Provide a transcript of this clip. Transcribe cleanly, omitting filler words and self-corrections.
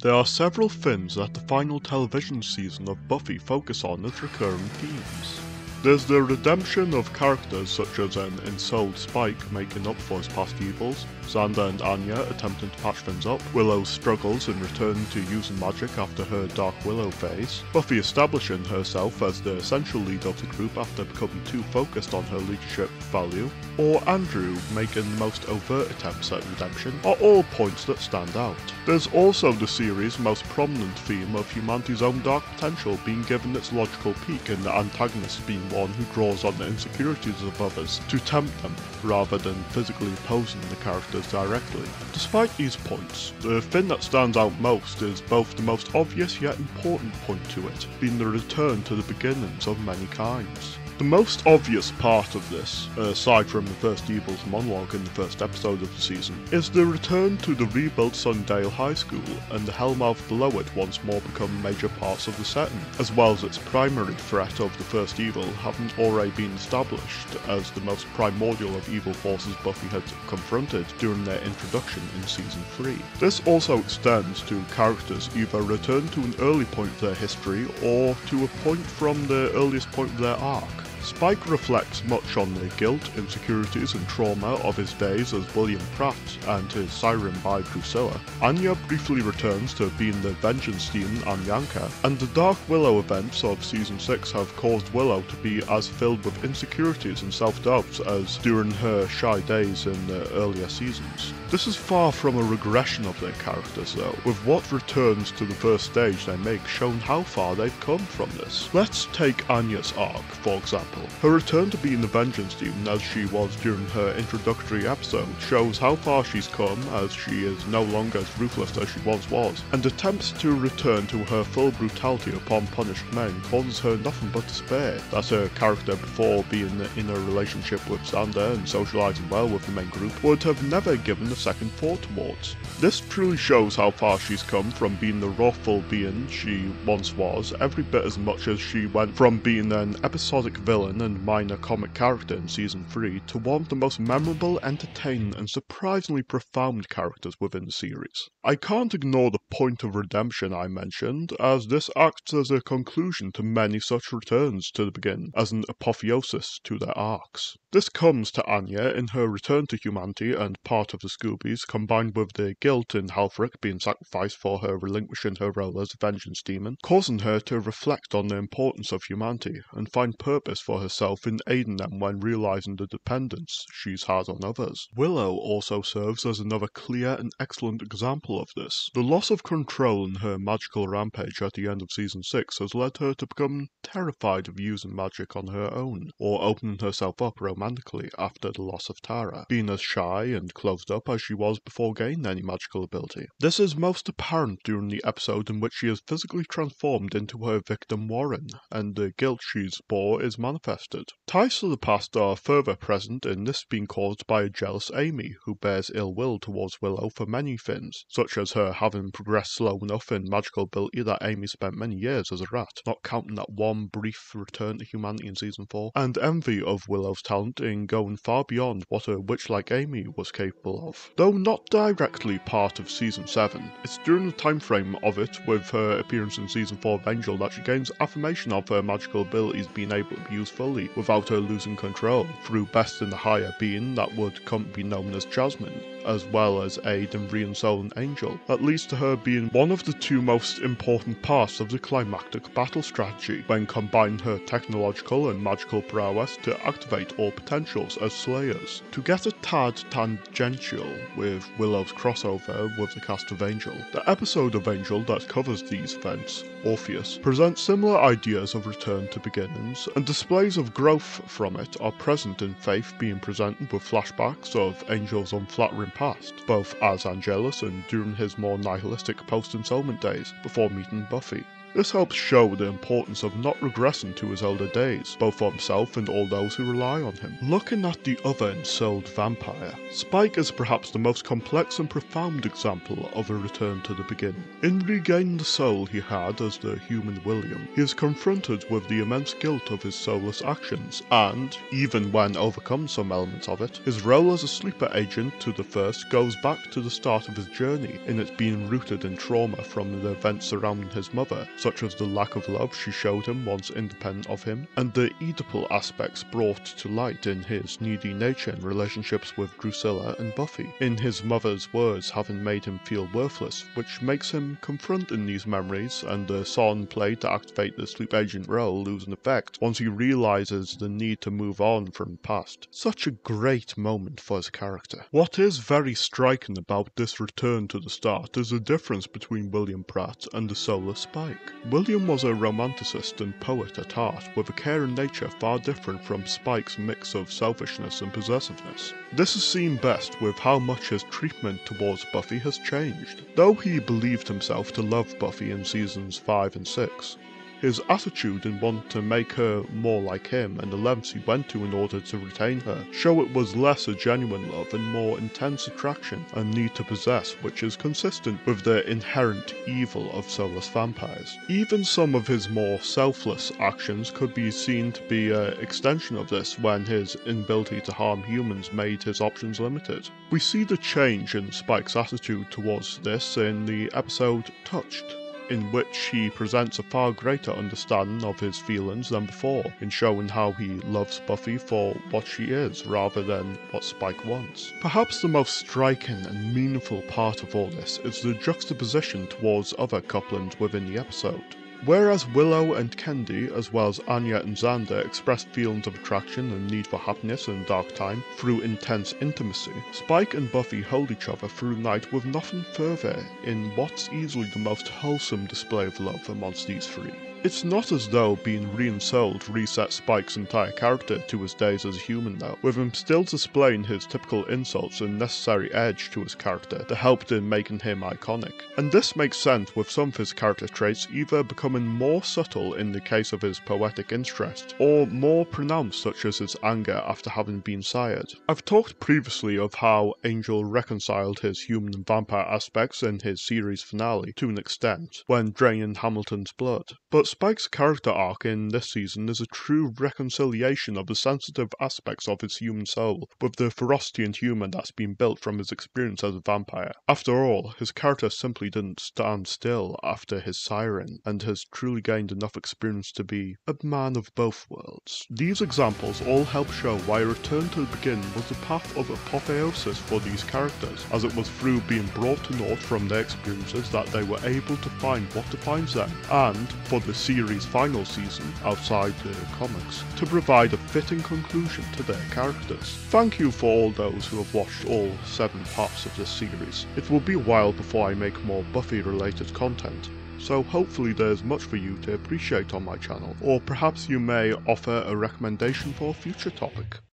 There are several things that the final television season of Buffy focus on as recurring themes. There's the redemption of characters such as an ensouled Spike making up for his past evils, Xander and Anya attempting to patch things up, Willow's struggles in returning to using magic after her Dark Willow phase, Buffy establishing herself as the essential leader of the group after becoming too focused on her leadership value, or Andrew making the most overt attempts at redemption, are all points that stand out. There's also the series' most prominent theme of humanity's own dark potential being given its logical peak, and the antagonist being one who draws on the insecurities of others to tempt them, rather than physically opposing the characters directly. Despite these points, the thing that stands out most is both the most obvious yet important point to it, being the return to the beginnings of many kinds. The most obvious part of this, aside from the first Evil's monologue in the first episode of the season, is the return to the rebuilt Sunnydale High School and the Hellmouth below it once more become major parts of the setting, as well as its primary threat of the first Evil having already been established as the most primordial of evil forces Buffy had confronted during their introduction in Season 3. This also extends to characters either return to an early point of their history or to a point from the earliest point of their arc. Spike reflects much on the guilt, insecurities and trauma of his days as William Pratt and his siren by Drusilla. Anya briefly returns to being the vengeance demon Anyanka, and the Dark Willow events of Season 6 have caused Willow to be as filled with insecurities and self-doubts as during her shy days in the earlier seasons. This is far from a regression of their characters though, with what returns to the first stage they make showing how far they've come from this. Let's take Anya's arc, for example. Her return to being the vengeance demon as she was during her introductory episode shows how far she's come, as she is no longer as ruthless as she once was, and attempts to return to her full brutality upon punished men causes her nothing but despair that her character, before being in a relationship with Xander and socialising well with the main group, would have never given a second thought towards. This truly shows how far she's come from being the wrathful being she once was, every bit as much as she went from being an episodic villain and minor comic character in Season 3 to one of the most memorable, entertaining and surprisingly profound characters within the series. I can't ignore the point of redemption I mentioned, as this acts as a conclusion to many such returns to the beginning, as an apotheosis to their arcs. This comes to Anya in her return to humanity and part of the Scoobies, combined with the guilt in Halfrick being sacrificed for her relinquishing her role as a vengeance demon, causing her to reflect on the importance of humanity and find purpose for herself in aiding them when realizing the dependence she's had on others. Willow also serves as another clear and excellent example of this. The loss of control in her magical rampage at the end of Season 6 has led her to become terrified of using magic on her own, or opening herself up romantically after the loss of Tara, being as shy and closed up as she was before gaining any magical ability. This is most apparent during the episode in which she is physically transformed into her victim Warren, and the guilt she's bore is manifested. Ties to the past are further present in this being caused by a jealous Amy, who bears ill will towards Willow for many things, such as her having progressed slow enough in magical ability that Amy spent many years as a rat, not counting that one brief return to humanity in Season 4, and envy of Willow's talent in going far beyond what a witch like Amy was capable of. Though not directly part of Season 7, it's during the time frame of it, with her appearance in Season 4 of Angel, that she gains affirmation of her magical abilities being able to be used fully without her losing control, through besting the higher being that would come to be known as Jasmine, as well as aid in re-ensouling Angel. That leads to her being one of the two most important parts of the climactic battle strategy, when combining her technological and magical prowess to activate all potentials as Slayers. To get a tad tangential with Willow's crossover with the cast of Angel, the episode of Angel that covers these events, Orpheus, presents similar ideas of return to beginnings, and displays of growth from it are present in Faith being presented with flashbacks of Angel's unflattering past, both as Angelus and during his more nihilistic post-ensoulment days before meeting Buffy. This helps show the importance of not regressing to his older days, both for himself and all those who rely on him. Looking at the other ensouled vampire, Spike is perhaps the most complex and profound example of a return to the beginning. In regaining the soul he had as the human William, he is confronted with the immense guilt of his soulless actions, and, even when overcome some elements of it, his role as a sleeper agent to the first goes back to the start of his journey in its being rooted in trauma from the events surrounding his mother, such as the lack of love she showed him once independent of him, and the Oedipal aspects brought to light in his needy nature and relationships with Drusilla and Buffy, in his mother's words having made him feel worthless, which makes him confronting these memories and the song played to activate the sleep agent role losing effect once he realises the need to move on from the past. Such a great moment for his character. What is very striking about this return to the start is the difference between William Pratt and the soulless Spike. William was a romanticist and poet at heart, with a caring nature far different from Spike's mix of selfishness and possessiveness. This is seen best with how much his treatment towards Buffy has changed. Though he believed himself to love Buffy in seasons 5 and 6, his attitude in wanting to make her more like him and the lengths he went to in order to retain her show it was less a genuine love and more intense attraction and need to possess, which is consistent with the inherent evil of soulless vampires. Even some of his more selfless actions could be seen to be an extension of this when his inability to harm humans made his options limited. We see the change in Spike's attitude towards this in the episode Touched, in which he presents a far greater understanding of his feelings than before, in showing how he loves Buffy for what she is rather than what Spike wants. Perhaps the most striking and meaningful part of all this is the juxtaposition towards other couplings within the episode. Whereas Willow and Kendi, as well as Anya and Xander, express feelings of attraction and need for happiness in a dark time through intense intimacy, Spike and Buffy hold each other through the night with nothing further in what's easily the most wholesome display of love amongst these three. It's not as though being re-ensouled resets Spike's entire character to his days as a human though, with him still displaying his typical insults and necessary edge to his character that helped in making him iconic. And this makes sense with some of his character traits either becoming more subtle in the case of his poetic interest, or more pronounced such as his anger after having been sired. I've talked previously of how Angel reconciled his human and vampire aspects in his series finale to an extent, when draining Hamilton's blood, but Spike's character arc in this season is a true reconciliation of the sensitive aspects of his human soul with the ferocity and humour that's been built from his experience as a vampire. After all, his character simply didn't stand still after his siren, and has truly gained enough experience to be a man of both worlds. These examples all help show why a return to the beginning was the path of apotheosis for these characters, as it was through being brought to naught from their experiences that they were able to find what defines them, and for the series' final season, outside the comics, to provide a fitting conclusion to their characters. Thank you for all those who have watched all 7 parts of this series. It will be a while before I make more Buffy related content, so hopefully there's much for you to appreciate on my channel, or perhaps you may offer a recommendation for a future topic.